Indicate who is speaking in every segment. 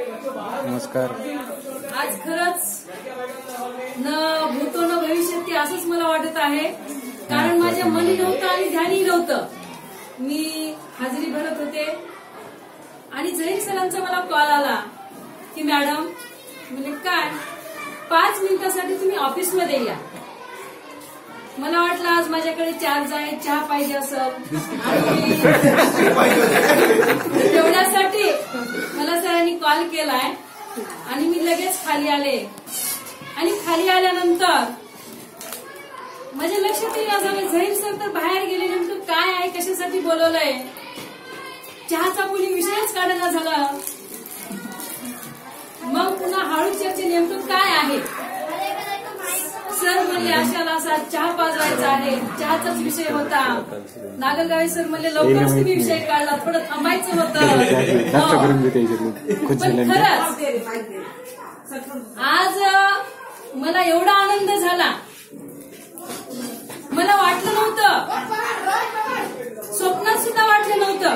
Speaker 1: नमस्कार.
Speaker 2: आज खरंच न भूतो न भविष्यती असंच मला वाटत आहे, कारण माझ्या मनी नव्हतं आणि ध्यानी नव्हतं. मी हाजरी भरत होते आणि झैन सरांचा मला कॉल आला की मॅडम, म्हणजे काय 5 मिनिटासाठी तुम्ही ऑफिसमध्ये या. मला वाटलं आज माझ्याकडे चार्ज आहे, चहा पाहिजे असं, आणि तेवढ्यासाठी मला सरांनी कॉल केलाय आणि मी लगेच खाली आले. आणि खाली आल्यानंतर माझ्या लक्षात येईल असं, झैन सर तर बाहेर गेले, नेमकं काय आहे, कशासाठी बोलवलंय. चहाचा कोणी विषयच काढला झाला. मग पुन्हा हळू चर्चे नेमकं काय आहे. सर म्हणले अशाला असा चहा पाजवायचा आहे, चहाचाच विषय होता. नागलगावे सर म्हणले लवकरच तुम्ही विषय काढला, थोडं थांबायचं होतं. पण खरंच आज मला एवढा आनंद झाला, मला वाटलं नव्हतं, स्वप्नात सुद्धा वाटलं नव्हतं.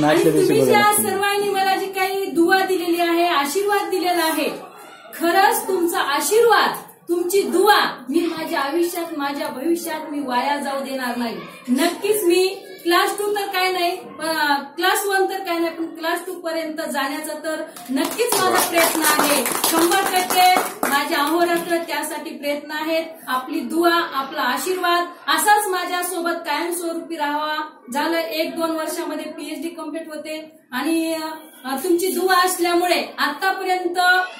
Speaker 2: आणि तुम्ही ज्या सर्वांनी मला जी काही दुआ दिलेली आहे, आशीर्वाद दिलेला आहे, खरंच तुमचा आशीर्वाद, तुमची दुआ मी माझ्या आयुष्यात, माझ्या भविष्यात मी वाया जाऊ देणार नाही. नक्कीच मी क्लास 2 तर काय नाही, क्लास 1 तर काय नाही, पण क्लास 2 पर्यंत जाण्याचा तर नक्कीच माझा प्रयत्न आहे. 100% माझे अहोरात्र त्यासाठी प्रयत्न आहेत. आपली दुआ, आपला आशीर्वाद असाच माझ्या सोबत कायमस्वरूपी राहावा. झालं 1-2 वर्षामध्ये PhD कम्प्लीट होते आणि तुमची दुआ असल्यामुळे आतापर्यंत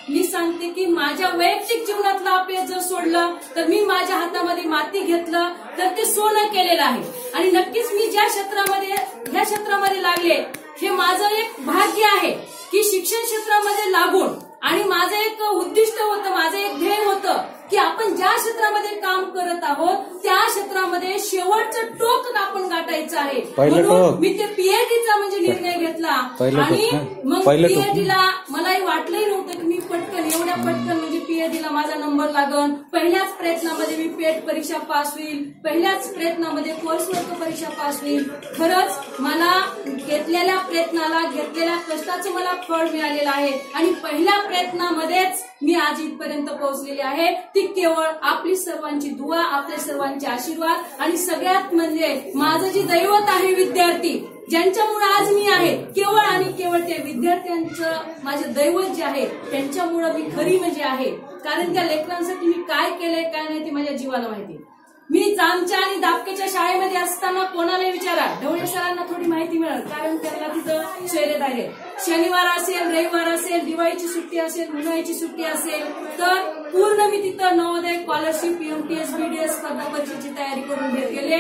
Speaker 2: मी सांगते की माझ्या वैयक्तिक जीवनातलं अपयश जर सोडलं तर मी माझ्या हातामध्ये माती घेतलं तर ते सोनं केलेलं आहे. आणि नक्कीच मी ज्या क्षेत्रामध्ये लागले, हे माझं एक भाग्य आहे की शिक्षण क्षेत्रामध्ये लागून, आणि माझं एक उद्दिष्ट होतं, माझं एक ध्येय होतं की आपण ज्या क्षेत्रामध्ये काम करत आहोत त्या क्षेत्रामध्ये शेवटचं टोक आपण गाठायचं आहे. म्हणून मी ते PhDचा म्हणजे निर्णय घेतला. आणि मग PhDला मलाही वाटलंही नव्हतं की मी पटकन, एवढ्या पटकन म्हणजे PhDला माझा नंबर लागन. पहिल्याच प्रयत्नामध्ये मी पेट परीक्षा पास होईल, पहिल्याच प्रयत्नामध्ये कोर्सवर्क परीक्षा पास होईल. खरंच मला घेतलेल्या प्रयत्नाला, घेतलेल्या कष्टाचं मला फळ मिळालेलं आहे. आणि पहिल्या प्रयत्नामध्येच मी आज इथपर्यंत पोहोचलेली आहे. ती केवळ आपली सर्वांची दुआ, आपल्या सर्वांचे आशीर्वाद, आणि सगळ्यात म्हणजे माझं जे दैवत आहे, विद्यार्थी ज्यांच्यामुळे आज मी आहे, केवळ आणि केवळ त्या विद्यार्थ्यांचं माझे दैवत जे आहे त्यांच्यामुळे मी खरी म्हणजे आहे. कारण त्या लेकरांसाठी मी काय केलंय काय नाही ते माझ्या जीवाला माहिती. मी जामच्या आणि दापकेच्या शाळेमध्ये असताना कोणालाही विचारा, ढवळे सरांना थोडी माहिती मिळेल, कारण त्यांना तिथं शर्यत आहे. शनिवार असेल, रविवार असेल, दिवाळीची सुट्टी असेल, उन्हाळ्याची सुट्टी असेल, तर पूर्ण मी तिथं नवोदय, स्कॉलरशिप, MTS, BDS स्पर्धा परीक्षेची तयारी करून घेत गेले.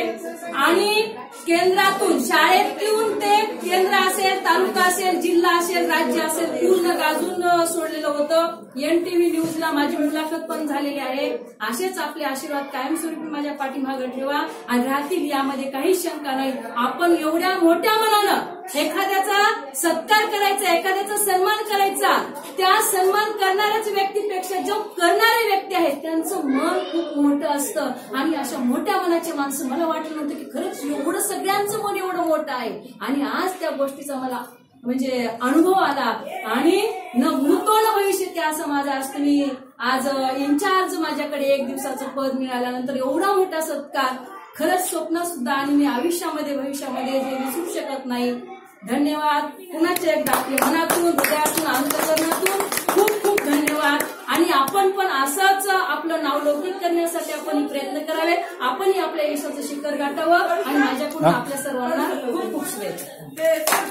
Speaker 2: आणि केंद्रातून, शाळेतून ते केंद्र असेल, तालुका असेल, जिल्हा असेल, राज्य असेल, पूर्ण गाजून सोडलेलं होतं. NTV न्यूजला माझी मुलाखत पण झालेली आहे. असेच आपले आशीर्वाद कायमस्वरूपी माझ्या पाठीमागं ठेवा आणि राहतील, यामध्ये काही शंका नाही. आपण एवढ्या मोठ्या मनानं एखाद्याचा सत्कार करायचा, एखाद्याचा सन्मान करायचा, त्या सन्मान करणाऱ्याच व्यक्तीपेक्षा जो करणारे व्यक्ती आहेत त्यांचं मन खूप मोठं असतं. आणि अशा मोठ्या मनाचे माणसं, मला वाटलं नव्हतं की खरंच एवढं सगळ्यांचं मन एवढं मोठं आहे. आणि आज त्या गोष्टीचा मला म्हणजे अनुभव आला. आणि न भूतो न भविष्यती असं माझं असतं. मी आज इन्चार्ज, माझ्याकडे 1 दिवसाचं पद मिळाल्यानंतर एवढा मोठा सत्कार खरंच स्वप्न सुद्धा, आणि मी आयुष्यामध्ये भविष्यामध्ये जे विसरू शकत नाही. धन्यवाद. पुन्हा एकदा आपल्या मनातून, हृदयातून, अंतःकरणातून खूप खूप धन्यवाद. आणि आपण पण असंच आपलं नाव लौकिक करण्यासाठी आपण प्रयत्न करावे. आपणही आपल्या यशाचं शिखर गाठावं. आणि माझ्याकडून आपल्या सर्वांना खूप खूप शुभेच्छा.